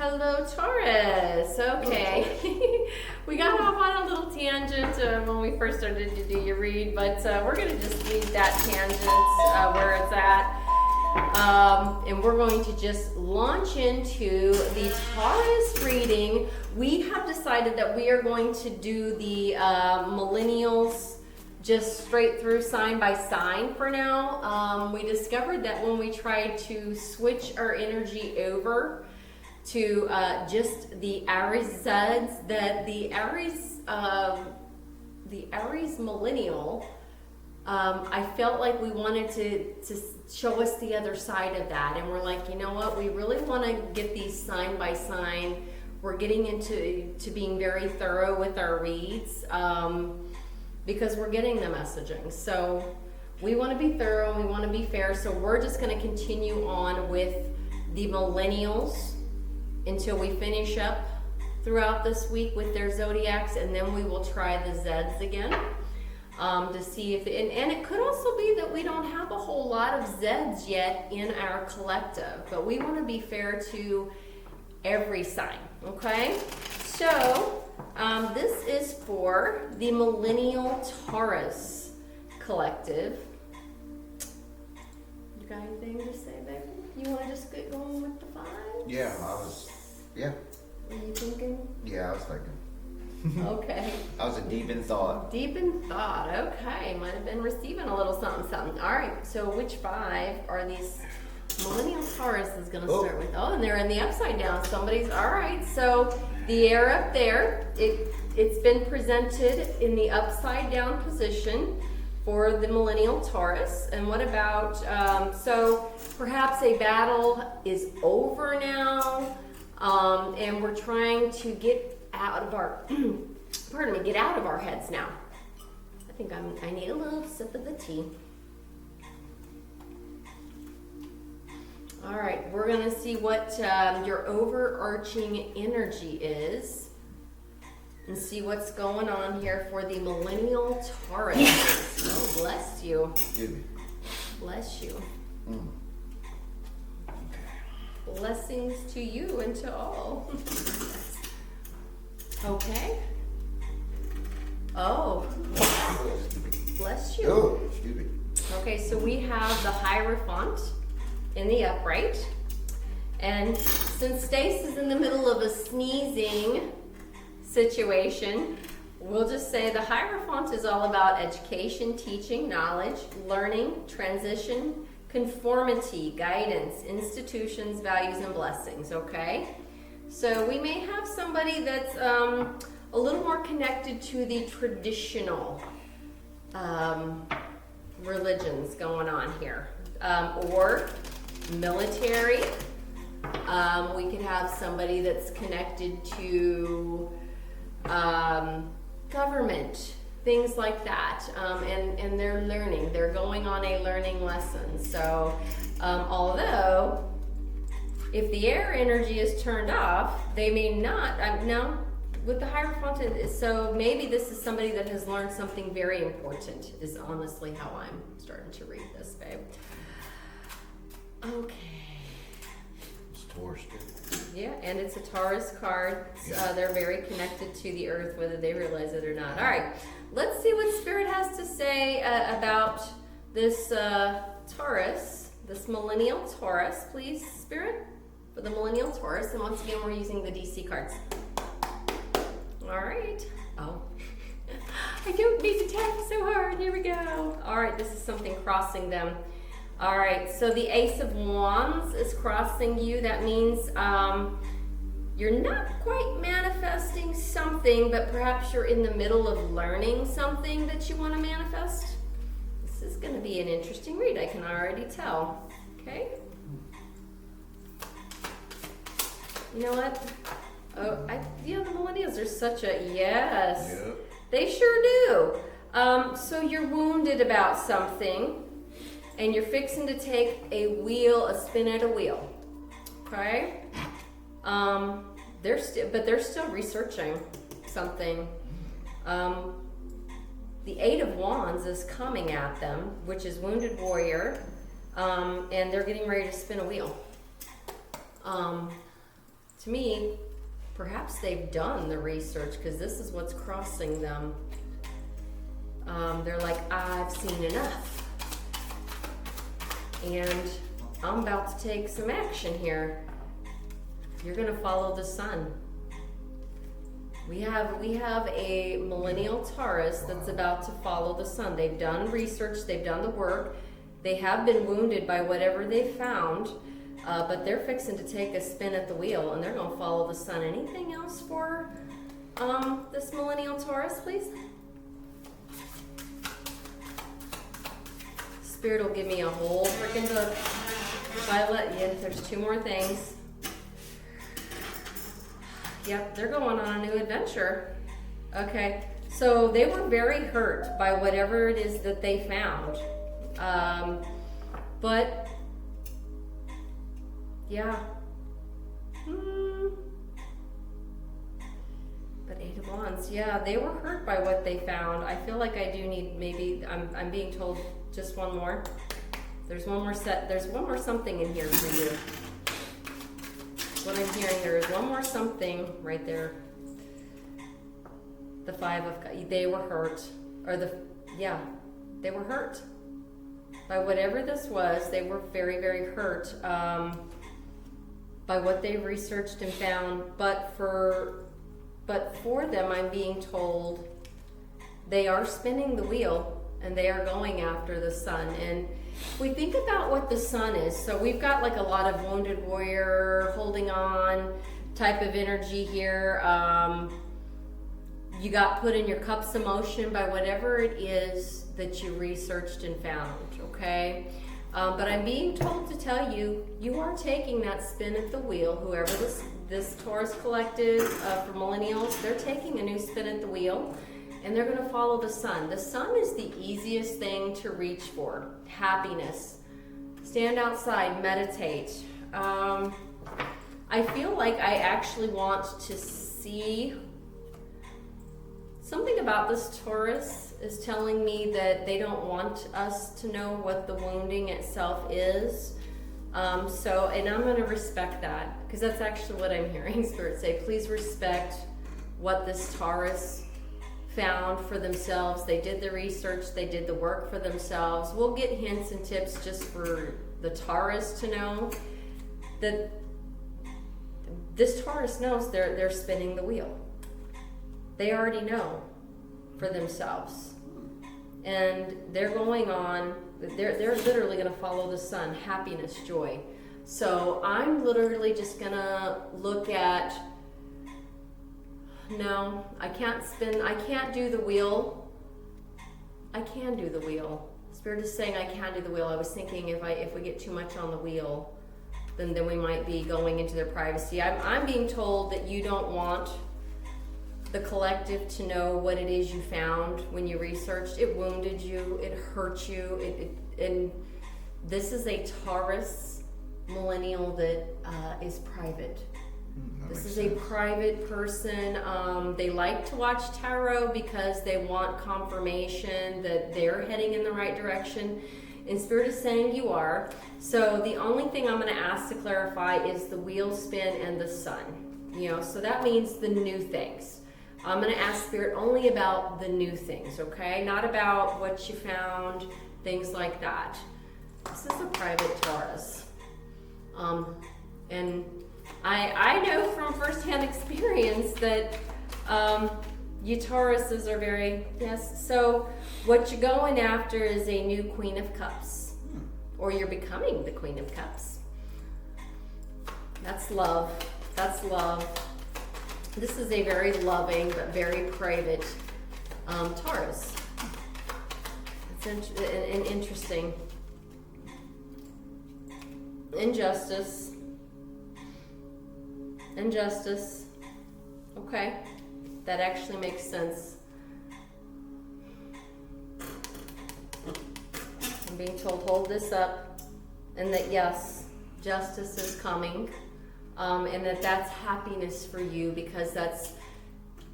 Hello, Taurus. Okay. We got off on a little tangent when we first started to do your read, but we're going to just leave that tangent where it's at. And we're going to just launch into the Taurus reading. We have decided that we are going to do the millennials just straight through sign by sign for now. We discovered that when we tried to switch our energy over to just the Aries Zeds, that the Aries millennial, I felt like we wanted to show us the other side of that, and we're like, you know what, we really want to get these sign by sign. We're getting into being very thorough with our reads because we're getting the messaging. So we want to be thorough, we want to be fair, so we're just going to continue on with the millennials until we finish up throughout this week with their zodiacs, and then we will try the Zeds again to see if, and it could also be that we don't have a whole lot of Zeds yet in our collective, but we want to be fair to every sign, okay? So this is for the Millennial Taurus collective. You got anything to say, baby? You want to just get going with the five? Yeah. What are you thinking? Yeah, I was thinking. Okay. I was deep in thought. Deep in thought. Okay. Might have been receiving a little something, something. All right. So which five are these? Millennial Taurus is going to start with. Oh, and they're in the upside down. Somebody's. All right. So the air up there, it's been presented in the upside down position for the Millennial Taurus. And what about, so perhaps a battle is over now, and we're trying to get out of our, get out of our heads now. I think I need a little sip of the tea. All right, we're gonna see what your overarching energy is and see what's going on here for the Millennial Taurus. Oh, bless you. Excuse me. Bless you. Blessings to you and to all. Okay. Oh, bless you. Oh, excuse me. Okay, so we have the Hierophant in the upright. And since Stace is in the middle of a sneezing situation, we'll just say the Hierophant is all about education, teaching, knowledge, learning, transition, conformity, guidance, institutions, values, and blessings, okay? So we may have somebody that's a little more connected to the traditional religions going on here, or military. We could have somebody that's connected to government, things like that, and they're learning. They're going on a learning lesson. So although if the air energy is turned off, they may not, no, with the Hierophant, so maybe this is somebody that has learned something very important, is honestly how I'm starting to read this, babe. Okay. It's Taurus. Yeah, and it's a Taurus card. They're very connected to the earth, whether they realize it or not. All right, let's see what Spirit has to say about this Taurus, this Millennial Taurus, please, Spirit, for the Millennial Taurus. And once again, we're using the DC cards. All right. Oh, I don't need to tap so hard. Here we go. All right, this is something crossing them. All right, so the Ace of Wands is crossing you. That means you're not quite manifesting something, but perhaps you're in the middle of learning something that you want to manifest. This is going to be an interesting read, I can already tell. Okay? You know what? Oh, the millennials are such a, yes. Yep. They sure do. So you're wounded about something, and you're fixing to take a spin at a wheel, okay? They're still researching something. The Eight of Wands is coming at them, which is Wounded Warrior, and they're getting ready to spin a wheel. to me, perhaps they've done the research, because this is what's crossing them. They're like, I've seen enough. And I'm about to take some action here. You're gonna follow the sun. We have a Millennial Taurus that's about to follow the sun. They've done research, they've done the work. They have been wounded by whatever they found, but they're fixing to take a spin at the wheel, and they're gonna follow the sun. Anything else for this Millennial Taurus, please? Spirit will give me a whole freaking book. Violet, yeah, there's 2 more things. Yep, they're going on a new adventure. Okay, so they were very hurt by whatever it is that they found. But, yeah. But 8 of Wands, yeah, they were hurt by what they found. I feel like I do need, maybe, I'm being told just one more. There's one more there's one more something in here for you. What I'm hearing, there is one more something right there. The 5 of, they were hurt, or they were hurt by whatever this was. They were very, very hurt by what they researched and found. But for them, I'm being told they are spinning the wheel and they are going after the sun. And we think about what the sun is. So we've got like a lot of wounded warrior, holding on type of energy here. You got put in your cups of motion by whatever it is that you researched and found, okay? But I'm being told to tell you, you are taking that spin at the wheel. Whoever this Taurus Collective for Millennials, they're taking a new spin at the wheel. And they're going to follow the sun. The sun is the easiest thing to reach for. Happiness. Stand outside, meditate. I feel like I actually want to see something about this Taurus is telling me that they don't want us to know what the wounding itself is. And I'm going to respect that, because that's actually what I'm hearing Spirit say. Please respect what this Taurus found for themselves. They did the research, they did the work for themselves. We'll get hints and tips just for the Taurus to know that this Taurus knows they're spinning the wheel. They already know for themselves. And they're going on, they're literally going to follow the sun, happiness, joy. So I'm literally just going to look at, no, I can't do the wheel. I can do the wheel. Spirit is saying I can do the wheel. I was thinking if we get too much on the wheel, then we might be going into their privacy. I'm being told that you don't want the collective to know what it is you found when you researched. It wounded you, it hurt you, and this is a Taurus Millennial that is private. This is a private person. They like to watch tarot because they want confirmation that they're heading in the right direction. And Spirit is saying you are. So the only thing I'm going to ask to clarify is the wheel spin and the sun. So that means the new things. I'm going to ask Spirit only about the new things, okay? Not about what you found, things like that. This is a private Taurus. And I know from firsthand experience that you Tauruses are very, yes. So what you're going after is a new Queen of Cups, or you're becoming the Queen of Cups. That's love. That's love. This is a very loving but very private Taurus. It's interesting. Injustice. Injustice. Okay. That actually makes sense. I'm being told hold this up, and that yes, justice is coming, and that's happiness for you, because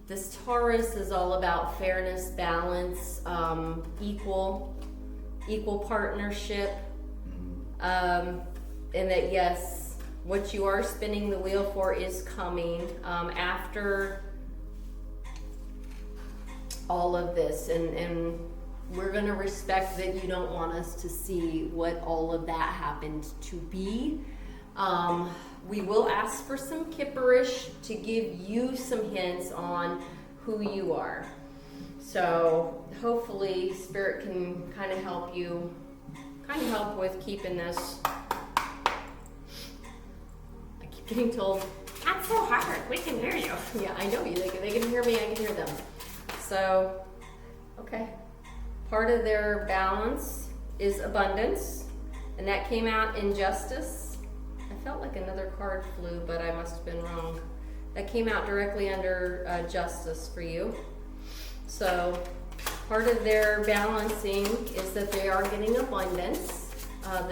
this Taurus is all about fairness, balance, equal partnership, and that yes, what you are spinning the wheel for is coming after all of this, and we're going to respect that you don't want us to see what all of that happened to be. We will ask for some kipperish to give you some hints on who you are. So hopefully Spirit can kind of help with keeping this. I keep getting told, not so hard, we can hear you. Yeah, I know you. They can hear me, I can hear them. So, okay. Part of their balance is abundance, and that came out in justice. I felt like another card flew, but I must have been wrong. That came out directly under justice for you. So part of their balancing is that they are getting abundance. I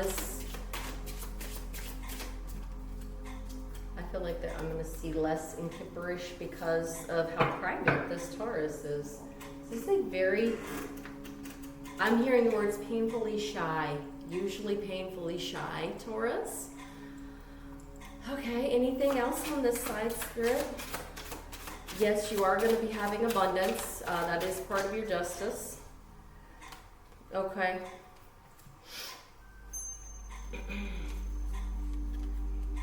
feel like that I'm going to see less in kipperish because of how private this Taurus is. This is a very, I'm hearing the words painfully shy, usually painfully shy Taurus. Okay, anything else on this side, Spirit? Yes, you are going to be having abundance. That is part of your justice. Okay.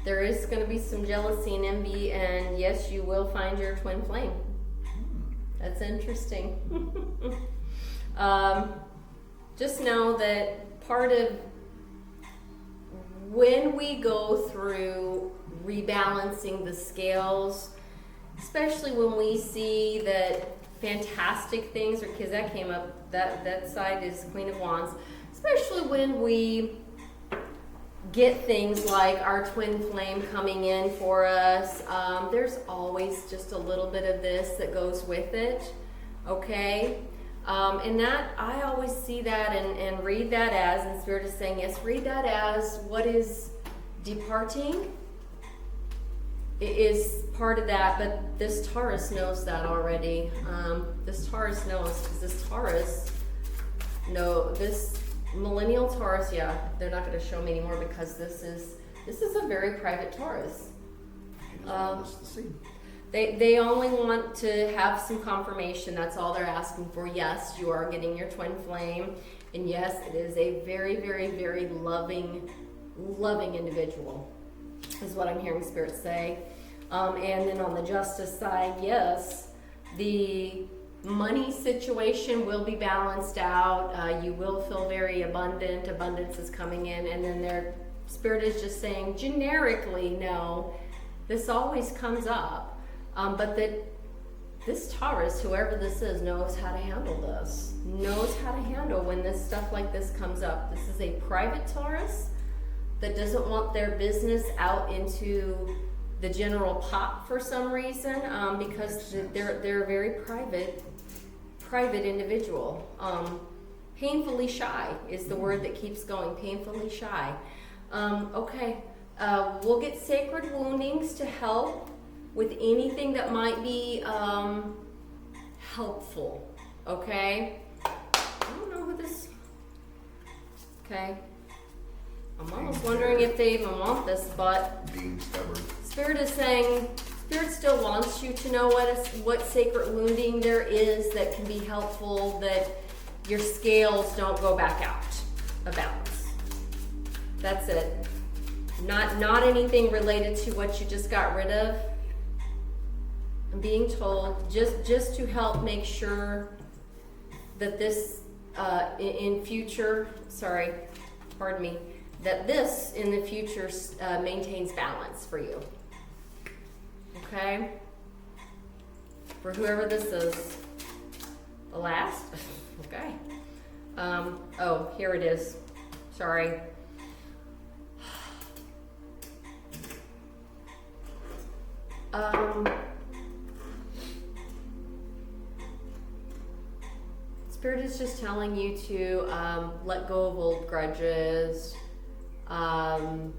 There is going to be some jealousy and envy, and yes, you will find your twin flame. That's interesting. Just know that part of when we go through rebalancing the scales, especially when we see that fantastic things, or because that came up, that side is Queen of Wands, especially when we get things like our twin flame coming in for us, there's always just a little bit of this that goes with it, okay? And that, I always see that and read that as, and Spirit is saying, yes, read that as what is departing. It is part of that, but this Taurus knows that already. This Taurus knows, because this Taurus, this Millennial Taurus, yeah, they're not going to show me anymore because this is a very private Taurus. They only want to have some confirmation. That's all they're asking for. Yes, you are getting your twin flame, and yes, it is a very, very, very loving individual, is what I'm hearing Spirit say. And then on the justice side, yes, the money situation will be balanced out. You will feel very abundant. Abundance is coming in, and then their Spirit is just saying generically, no, this always comes up. But that this Taurus, whoever this is, knows how to handle this. Knows how to handle when this stuff like this comes up. This is a private Taurus that doesn't want their business out into the general pot for some reason, because they're a very private individual. Painfully shy is the word that keeps going. Painfully shy. Okay. We'll get sacred woundings to help with anything that might be helpful, okay? I don't know who this, okay. I'm almost wondering if they even want this, but being stubborn. Spirit is saying, Spirit still wants you to know what sacred wounding there is that can be helpful, that your scales don't go back out of balance. That's it. Not anything related to what you just got rid of. I'm being told just to help make sure that this in future, that this in the future maintains balance for you. Okay? For whoever this is. The last? Okay. Oh, here it is. Sorry. Spirit is just telling you to let go of old grudges. And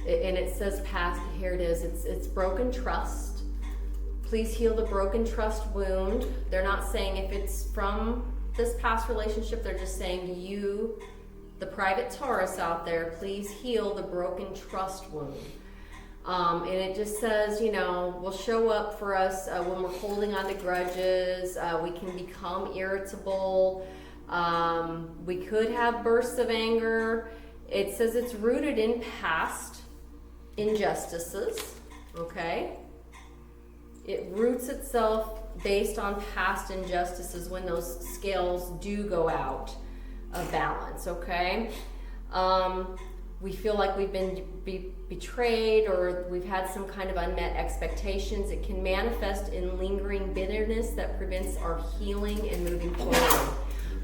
it says past, here it is, it's broken trust. Please heal the broken trust wound. They're not saying if it's from this past relationship, they're just saying you the private Taurus out there, please heal the broken trust wound. And it just says, you know, will show up for us when we're holding on to grudges. We can become irritable. We could have bursts of anger. It says it's rooted in past injustices, okay? It roots itself based on past injustices when those scales do go out of balance, okay? We feel like we've been betrayed or we've had some kind of unmet expectations. It can manifest in lingering bitterness that prevents our healing and moving forward,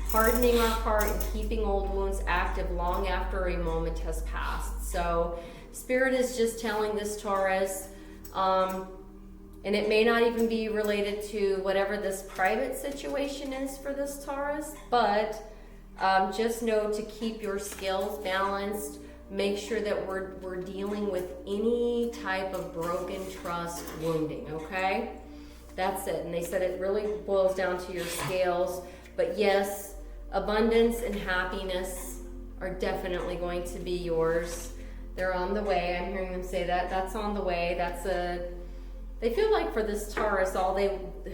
hardening our heart and keeping old wounds active long after a moment has passed. So Spirit is just telling this Taurus, and it may not even be related to whatever this private situation is for this Taurus, but just know to keep your scales balanced. Make sure that we're dealing with any type of broken trust wounding, okay? That's it. And they said it really boils down to your scales. But yes, abundance and happiness are definitely going to be yours. They're on the way. I'm hearing them say that. That's on the way. They feel like for this Taurus,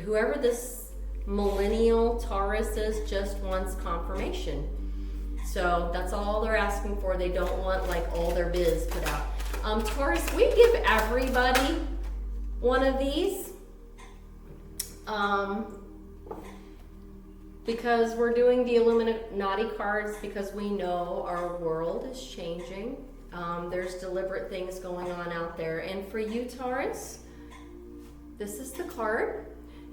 whoever this Millennial Taurus is just wants confirmation. So that's all they're asking for. They don't want like all their biz put out. Taurus, we give everybody one of these because we're doing the Illuminati cards because we know our world is changing. There's deliberate things going on out there. And for you, Taurus, this is the card.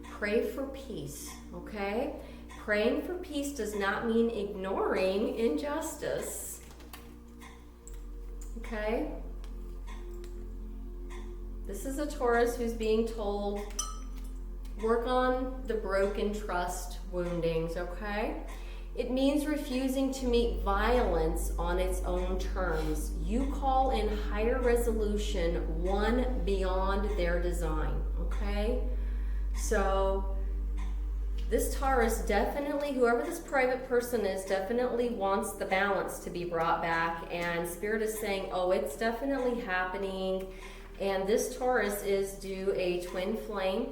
Pray for peace, okay? Praying for peace does not mean ignoring injustice. Okay? This is a Taurus who's being told, work on the broken trust woundings, okay? It means refusing to meet violence on its own terms. You call in higher resolution, one beyond their design, okay? So this Taurus definitely, whoever this private person is, definitely wants the balance to be brought back. And Spirit is saying, oh, it's definitely happening. And this Taurus is due a twin flame.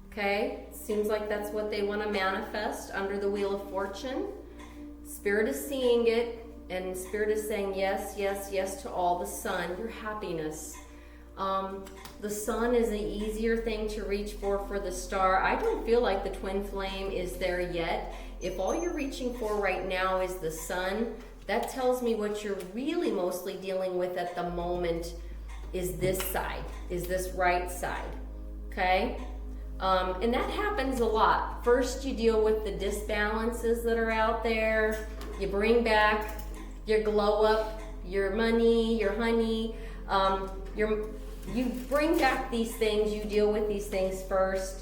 Okay? Seems like that's what they want to manifest under the Wheel of Fortune. Spirit is seeing it. And Spirit is saying yes, yes, yes to all. The sun, your happiness. The sun is an easier thing to reach for the star. I don't feel like the twin flame is there yet. If all you're reaching for right now is the sun, that tells me what you're really mostly dealing with at the moment is this side, is this right side, okay? And that happens a lot. First, you deal with the disbalances that are out there. You bring back your glow up, your money, your honey, you bring back these things, you deal with these things first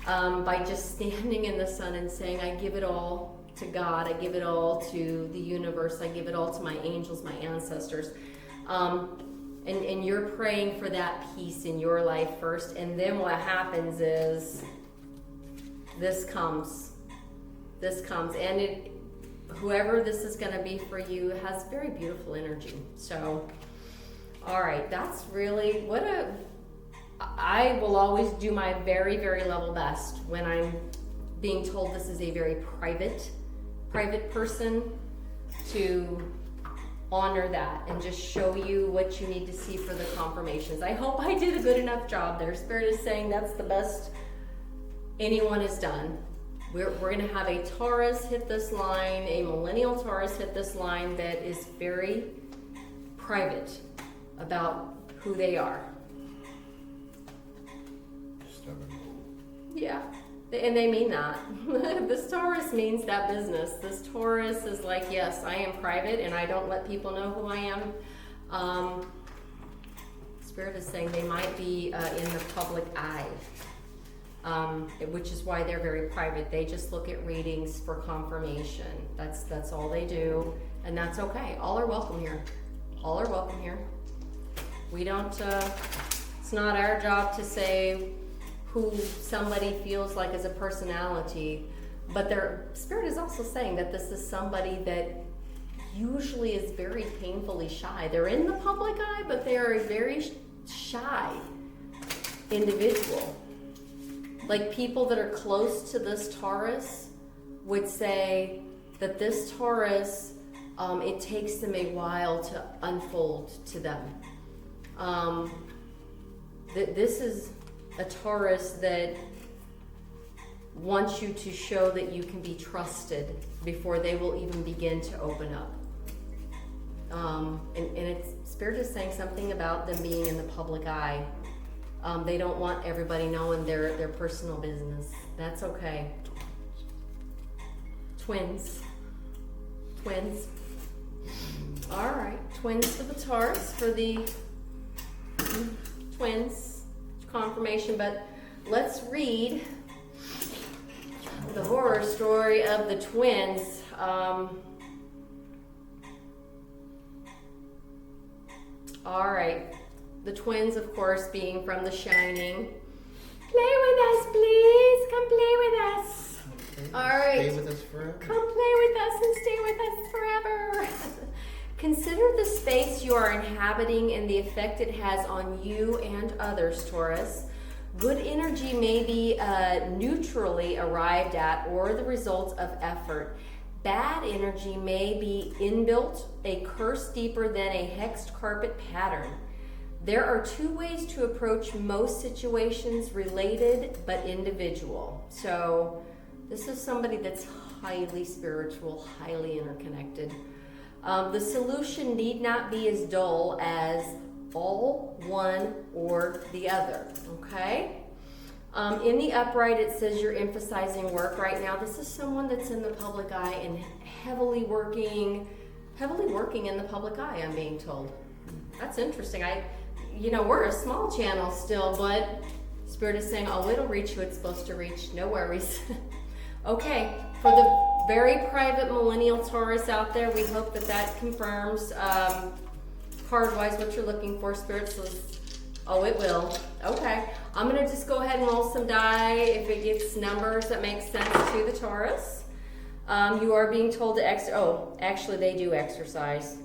by just standing in the sun and saying, I give it all to God, I give it all to the universe, I give it all to my angels, my ancestors. And you're praying for that peace in your life first, and then what happens is this comes, and whoever this is going to be for you has very beautiful energy. So all right, that's really I will always do my very, very level best when I'm being told this is a very private person to honor that and just show you what you need to see for the confirmations. I hope I did a good enough job there. Spirit is saying that's the best anyone has done. We're going to have a Taurus hit this line, a Millennial Taurus hit this line that is very private about who they are. Stubborn. Yeah, and they mean that. This Taurus means that business. This Taurus is like, yes, I am private and I don't let people know who I am. Spirit is saying they might be in the public eye, which is why they're very private. They just look at readings for confirmation. That's all they do, and that's okay. All are welcome here. All are welcome here. We don't, it's not our job to say who somebody feels like as a personality, but their Spirit is also saying that this is somebody that usually is very painfully shy. They're in the public eye, but they are a very shy individual. Like people that are close to this Taurus would say that this Taurus, it takes them a while to unfold to them. This is a Taurus that wants you to show that you can be trusted before they will even begin to open up. And it's, Spirit is saying something about them being in the public eye. They don't want everybody knowing their personal business. That's okay. Twins. All right, twins for the Taurus, for the twins confirmation. But let's read the horror story of the twins. All right, the twins, of course, being from The Shining. Play with us, please. Come play with us. Okay. All right. Stay with us forever. Come play with us and stay with us forever. Consider the space you are inhabiting and the effect it has on you and others, Taurus. Good energy may be neutrally arrived at or the result of effort. Bad energy may be inbuilt, a curse deeper than a hexed carpet pattern. There are two ways to approach most situations, related but individual. So this is somebody that's highly spiritual, highly interconnected. The solution need not be as dull as all one or the other, okay? In the upright, it says you're emphasizing work right now. This is someone that's in the public eye and heavily working in the public eye, I'm being told. That's interesting. We're a small channel still, but Spirit is saying, oh, it'll reach who it's supposed to reach. No worries. Okay, for the very private Millennial Taurus out there, we hope that confirms card-wise what you're looking for. Spirit says, oh, it will. Okay, I'm going to just go ahead and roll some die if it gets numbers that make sense to the Taurus. You are being told to actually they do exercise.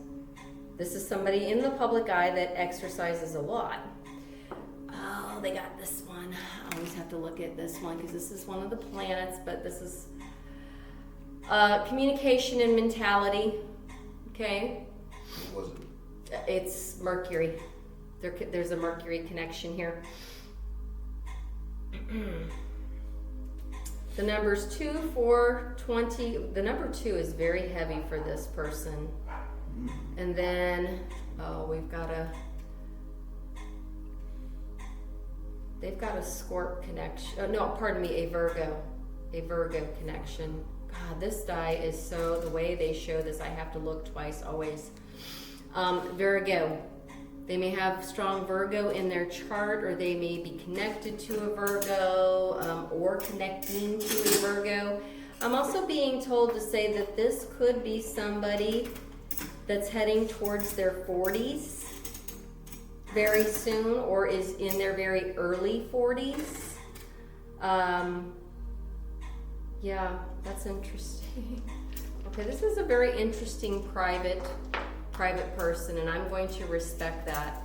This is somebody in the public eye that exercises a lot. Oh, they got this one. I always have to look at this one because this is one of the planets, but this is communication and mentality. Okay. What was it? It's Mercury. There's a Mercury connection here. The numbers 2, 4, 20. The number 2 is very heavy for this person. And then, we've got they've got a Scorp connection. A Virgo connection. God, this die is so, the way they show this, I have to look twice always. Virgo. They may have strong Virgo in their chart, or they may be connected to a Virgo, or connecting to a Virgo. I'm also being told to say that this could be somebody that's heading towards their 40s very soon, or is in their very early 40s. Yeah, that's interesting. Okay, this is a very interesting private person, and I'm going to respect that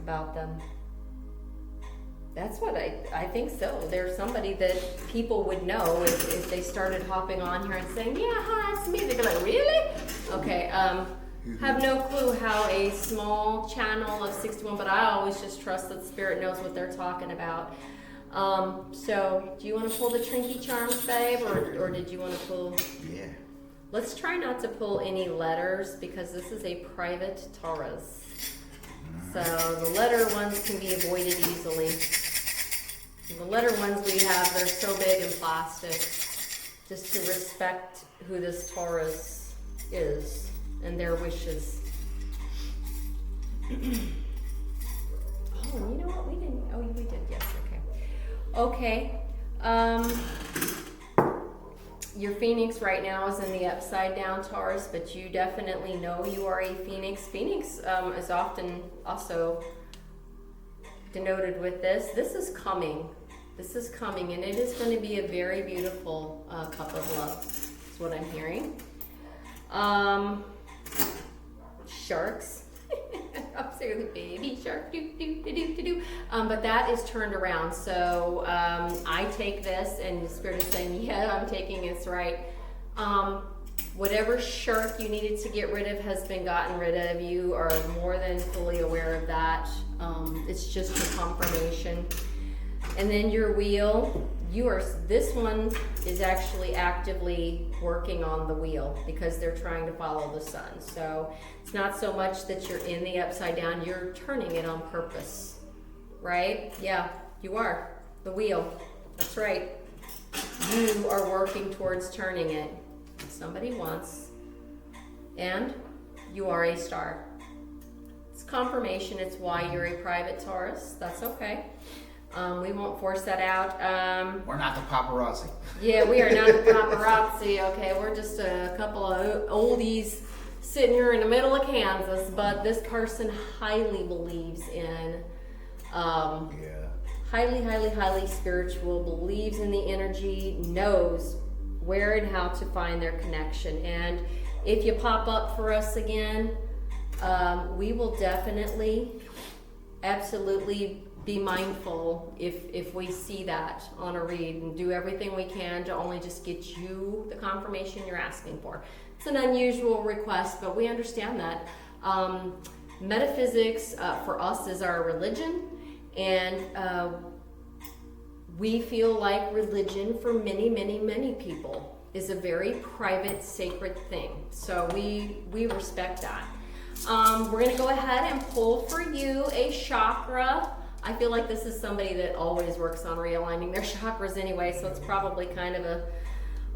about them. That's what I think so. There's somebody that people would know if they started hopping on here and saying, yeah, hi, it's me. They'd be like, really? Okay, have no clue how a small channel of 61, but I always just trust that Spirit knows what they're talking about. So do you want to pull the Trinky Charms, babe, or did you want to pull? Yeah. Let's try not to pull any letters because this is a private Taurus. So the letter ones can be avoided easily. The letter ones we have, they're so big and plastic. Just to respect who this Taurus is and their wishes. Oh, and you know what? We didn't. Oh, we did. Yes. Okay. Okay. Your Phoenix right now is in the upside down, Taurus, but you definitely know you are a Phoenix. Phoenix is often also denoted with this. This is coming. This is coming, and it is going to be a very beautiful cup of love. That's what I'm hearing. sharks. I'm saying the baby shark, do, do, do, do, do, do. But that is turned around. So I take this, and the spirit is saying, yeah, I'm taking this right. Whatever shark you needed to get rid of has been gotten rid of. You are more than fully aware of that. It's just a confirmation. And then your wheel, this one is actually actively working on the wheel because they're trying to follow the sun. So it's not so much that you're in the upside down, you're turning it on purpose, right? Yeah, you are. The wheel, that's right. You are working towards turning it. Somebody wants, and you are a star. It's confirmation. It's why you're a private Taurus. That's okay. We won't force that out. We're not the paparazzi. Yeah, we are not the paparazzi. Okay, we're just a couple of oldies sitting here in the middle of Kansas. But this person highly believes in, highly spiritual. Believes in the energy. Knows where and how to find their connection. And if you pop up for us again, we will definitely, absolutely be mindful if we see that on a read, and do everything we can to only just get you the confirmation you're asking for. It's an unusual request, but we understand that. Metaphysics for us is our religion, and we feel like religion for many people is a very private, sacred thing. So we respect that. We're gonna go ahead and pull for you a chakra. I feel like this is somebody that always works on realigning their chakras anyway, so it's probably kind of a,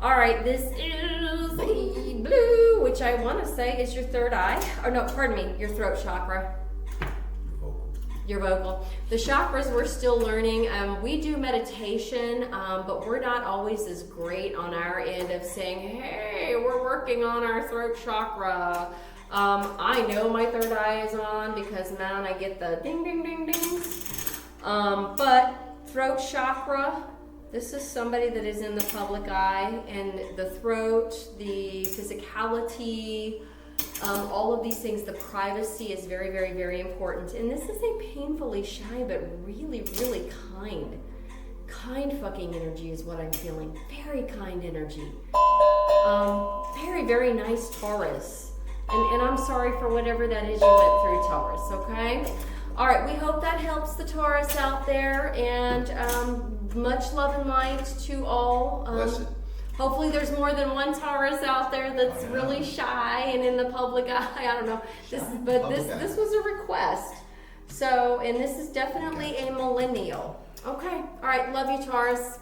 all right, this is a blue, which I wanna say is your third eye, or no, pardon me, your throat chakra. Your vocal. The chakras we're still learning. We do meditation, but we're not always as great on our end of saying, hey, we're working on our throat chakra. I know my third eye is on because, man, I get the ding, ding, ding, dings. But throat chakra, this is somebody that is in the public eye, and the throat, the physicality, all of these things, the privacy is very important. And this is a painfully shy but really kind fucking energy is what I'm feeling. Very kind energy. Very nice Taurus. And I'm sorry for whatever that is you went through, Taurus, okay? All right, we hope that helps the Taurus out there, and much love and light to all. Hopefully there's more than one Taurus out there that's really shy and in the public eye. I don't know. This was a request. So, and this is definitely a millennial. Okay. All right. Love you, Taurus.